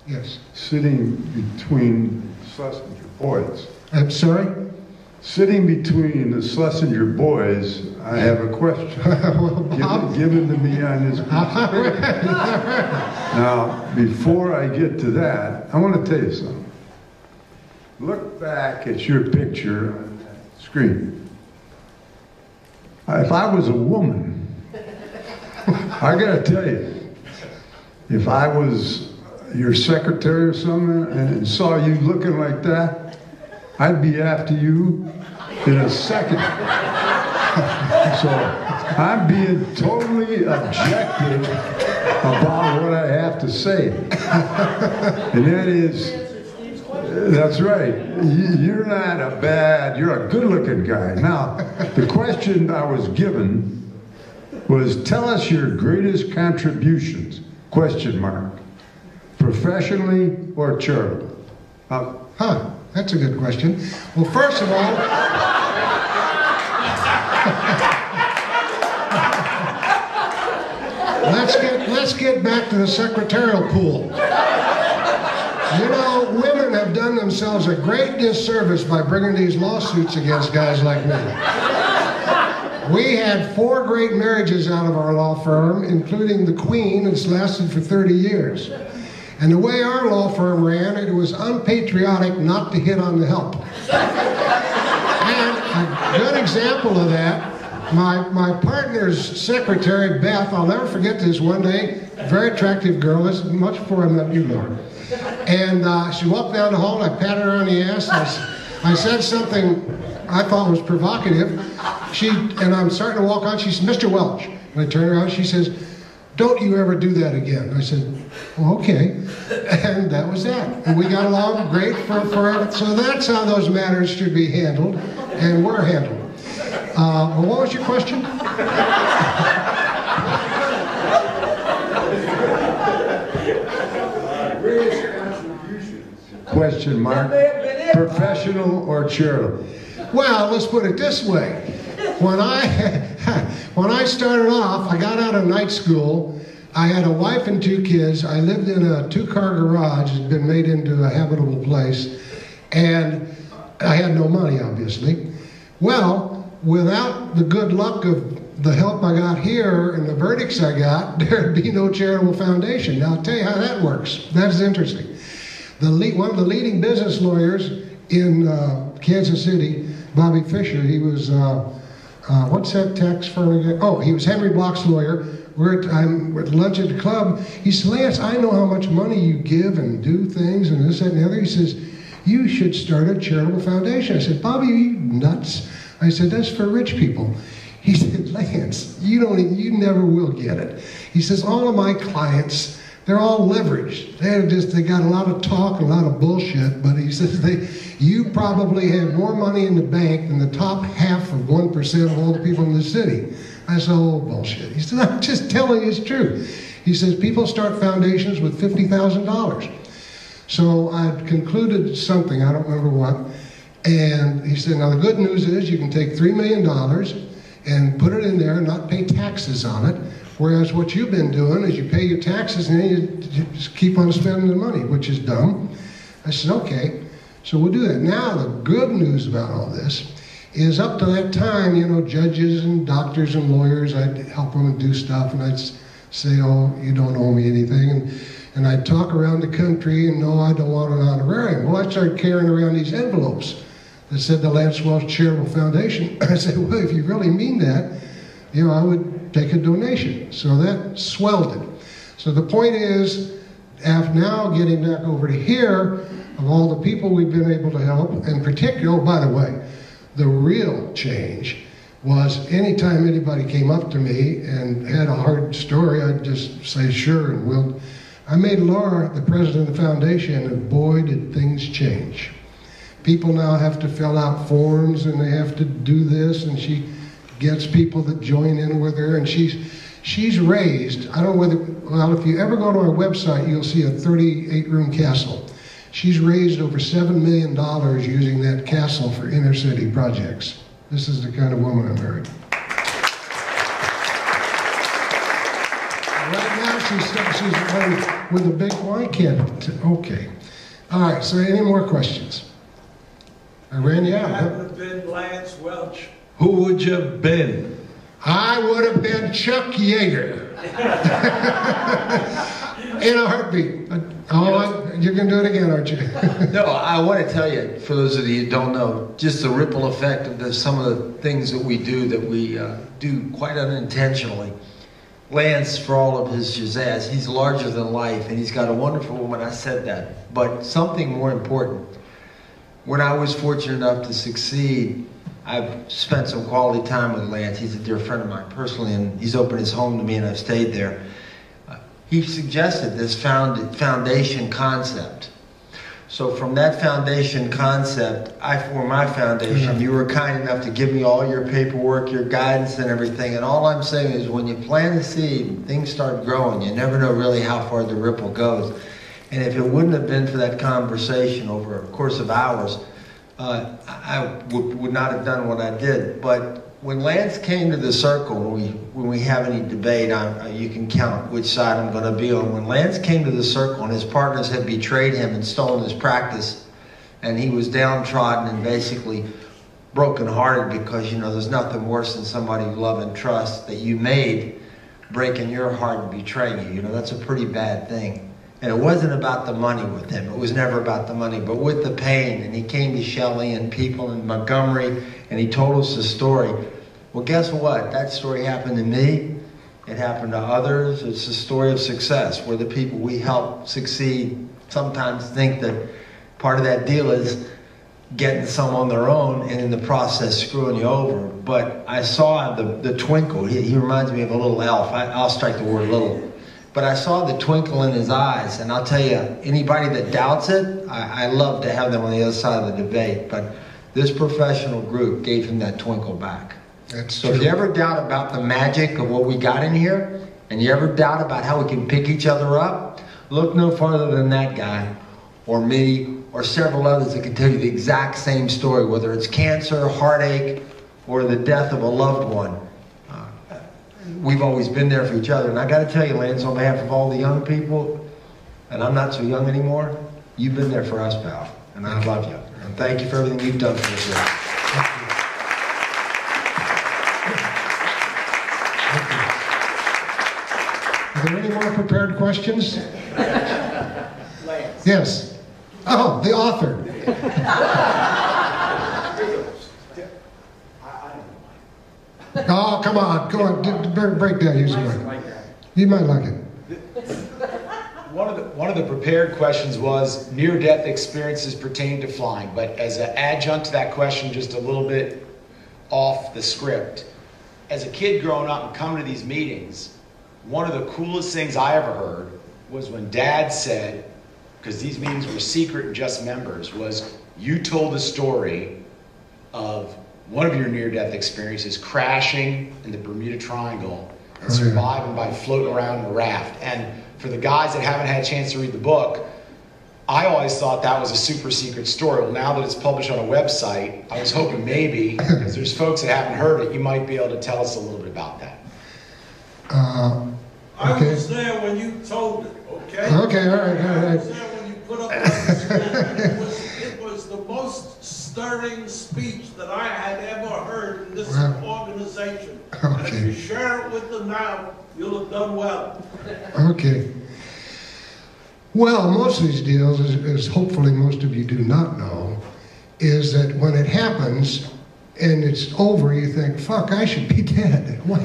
Yes. Sitting between Schlesinger boys. I'm sorry? Sitting between the Schlesinger boys, I have a question. Well, Bob. Given to me on this. Now, before I get to that, I want to tell you something. Look back at your picture on the screen. If I was a woman, I got to tell you, if I was your secretary or something and saw you looking like that, I'd be after you in a second. So I'm being totally objective about what I have to say. And that is, that's right. You're not a bad, you're a good-looking guy. Now, the question I was given was, tell us your greatest contributions, question mark, professionally or charitable? That's a good question. Well, first of all, let's get back to the secretarial pool. You know, women have done themselves a great disservice by bringing these lawsuits against guys like me. We had 4 great marriages out of our law firm, including the Queen, and it's lasted for 30 years. And the way our law firm ran, it was unpatriotic not to hit on the help. And a good example of that, my partner's secretary, Beth, I'll never forget this one day, very attractive girl, this is much before I met you, Laura. And she walked down the hall, and I patted her on the ass, I said something I thought was provocative. And I'm starting to walk on, she said, Mr. Welch. And I turned around, she says, don't you ever do that again. I said, well, okay. And that was that. And we got along great forever. So that's how those matters should be handled, and were handled. Well, what was your question? Question mark, professional or charitable? Well, let's put it this way. When I started off, I got out of night school. I had a wife and 2 kids. I lived in a 2-car garage. It had been made into a habitable place. And I had no money, obviously. Well, without the good luck of the help I got here and the verdicts I got, there'd be no charitable foundation. Now, I'll tell you how that works. That's interesting. One of the leading business lawyers in Kansas City, Bobby Fisher, he was, what's that tax firm again? Oh, he was Henry Block's lawyer. We're at lunch at the club. He said, Lance, I know how much money you give and do things and this, that, and the other. He says, you should start a charitable foundation. I said, Bobby, are you nuts? I said, that's for rich people. He said, Lance, you never will get it. He says, all of my clients, they're all leveraged. They got a lot of talk, a lot of bullshit, but he says, you probably have more money in the bank than the top half of 1% of all the people in the city. I said, oh, bullshit. He said, I'm just telling you it's true. He says, people start foundations with $50,000. So I concluded something, I don't remember what, and he said, now the good news is you can take $3 million and put it in there and not pay taxes on it, whereas what you've been doing is you pay your taxes and then you just keep on spending the money, which is dumb. I said, okay, so we'll do that. Now the good news about all this is up to that time, you know, judges and doctors and lawyers, I'd help them and do stuff, and I'd say, oh, you don't owe me anything, and I'd talk around the country, and no, I don't want an honorarium. Well, I started carrying around these envelopes that said the Lance Welch Charitable Foundation. I said, well, if you really mean that, you know, I would take a donation. So that swelled it. So the point is, now getting back over to here, of all the people we've been able to help, and particularly, oh, by the way, the real change was anytime anybody came up to me and had a hard story, I'd just say, sure, and we'll. I made Laura the president of the foundation, and boy, did things change. People now have to fill out forms, and they have to do this, and she gets people that join in with her, and she's raised, I don't know whether, well, if you ever go to our website, you'll see a 38-room castle. She's raised over $7 million using that castle for inner city projects. This is the kind of woman I married. Right now, She's with a big, why can't, okay. All right, so any more questions? I ran you out. If you hadn't have been Lance Welch, Who would you have been? I would have been Chuck Yeager. In a heartbeat. Oh, you can do it again, aren't you? No, I want to tell you, for those of you who don't know, just the ripple effect of some of the things that we do quite unintentionally. Lance, for all of his pizzazz, he's larger than life, and he's got a wonderful woman. I said that. But something more important. When I was fortunate enough to succeed, I've spent some quality time with Lance. He's a dear friend of mine personally, and he's opened his home to me, and I've stayed there. He suggested this foundation concept. So from that foundation concept, I formed my foundation. You were kind enough to give me all your paperwork, your guidance and everything. And all I'm saying is when you plant a seed, things start growing. You never know really how far the ripple goes. And if it wouldn't have been for that conversation over a course of hours, I would not have done what I did. But when Lance came to the circle, when we have any debate, you can count which side I'm going to be on. When Lance came to the circle and his partners had betrayed him and stolen his practice, and he was downtrodden and basically brokenhearted because, there's nothing worse than somebody you love and trust that you made breaking your heart and betraying you. That's a pretty bad thing. And it wasn't about the money with him. It was never about the money, but with the pain. And he came to Shelley and people in Montgomery, and he told us the story. Well, guess what? That story happened to me. It happened to others. It's a story of success, where the people we help succeed sometimes think that part of that deal is getting some on their own and in the process screwing you over. But I saw the twinkle. He reminds me of a little elf. I'll strike the word little. But I saw the twinkle in his eyes, and I'll tell you, anybody that doubts it, I love to have them on the other side of the debate, but this professional group gave him that twinkle back. That's so true. If you ever doubt about the magic of what we got in here, and you ever doubt about how we can pick each other up, look no farther than that guy, or me, or several others that can tell you the exact same story, whether it's cancer, heartache, or the death of a loved one. We've always been there for each other. And I got to tell you, Lance, on behalf of all the young people, and I'm not so young anymore, you've been there for us, pal. And I love you. And thank you for everything you've done for us. Are there any more prepared questions? Lance. Yes. Oh, the author. Oh, come on. Go on. Break down. Use it. You might like it. One of the prepared questions was near-death experiences pertaining to flying, but as an adjunct to that question, just a little bit off the script. As a kid growing up and coming to these meetings, one of the coolest things I ever heard was when Dad said, because these meetings were secret and just members, was you told the story of one of your near-death experiences crashing in the Bermuda Triangle and surviving by floating around in a raft. And for the guys that haven't had a chance to read the book, I always thought that was a super secret story. Well, now that it's published on a website, I was hoping maybe, because there's folks that haven't heard it, you might be able to tell us a little bit about that. Okay. I was there when you told it, okay? Okay, all right. I was there when you put up the screen. It was the most stirring speech that I had ever heard in this organization. And if you share it with them now, you'll have done well. Okay. Well, most of these deals, as hopefully most of you do not know, is that when it happens and it's over, you think, fuck, I should be dead. Why am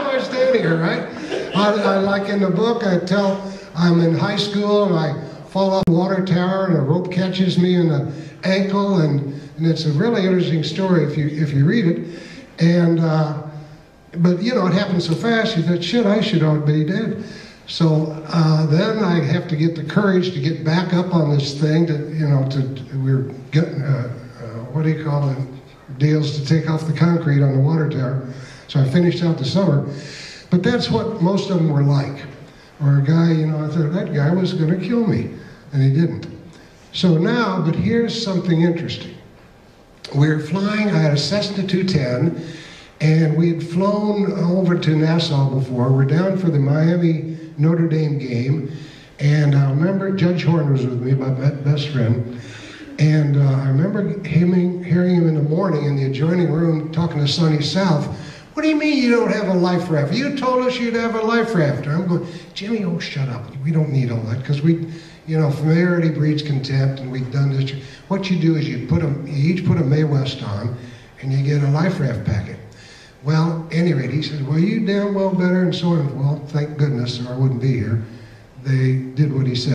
I standing here, right? I like in the book, I tell I'm in high school and I fall off the water tower and a rope catches me in the ankle, and it's a really interesting story if you read it. And but it happened so fast, you thought, shit, I should already be dead. So then I have to get the courage to get back up on this thing we're getting, what do you call it, deals to take off the concrete on the water tower. So I finished out the summer. But that's what most of them were like. Or a guy, I thought that guy was going to kill me, and he didn't. So now, but here's something interesting. We're flying, I had a Cessna 210, And we had flown over to Nassau before. We're down for the Miami Notre Dame game. And I remember Judge Horn was with me, my best friend. And I remember hearing him in the morning in the adjoining room talking to Sonny South. What do you mean you don't have a life raft? You told us you'd have a life raft. And I'm going, Jimmy, oh, shut up. We don't need all that. Because familiarity breeds contempt, and we've done this. What you do is you each put a Mae West on, and you get a life raft packet. Well, at any rate, he said, well, you damn well better, and so on. Well, thank goodness, or I wouldn't be here. They did what he said.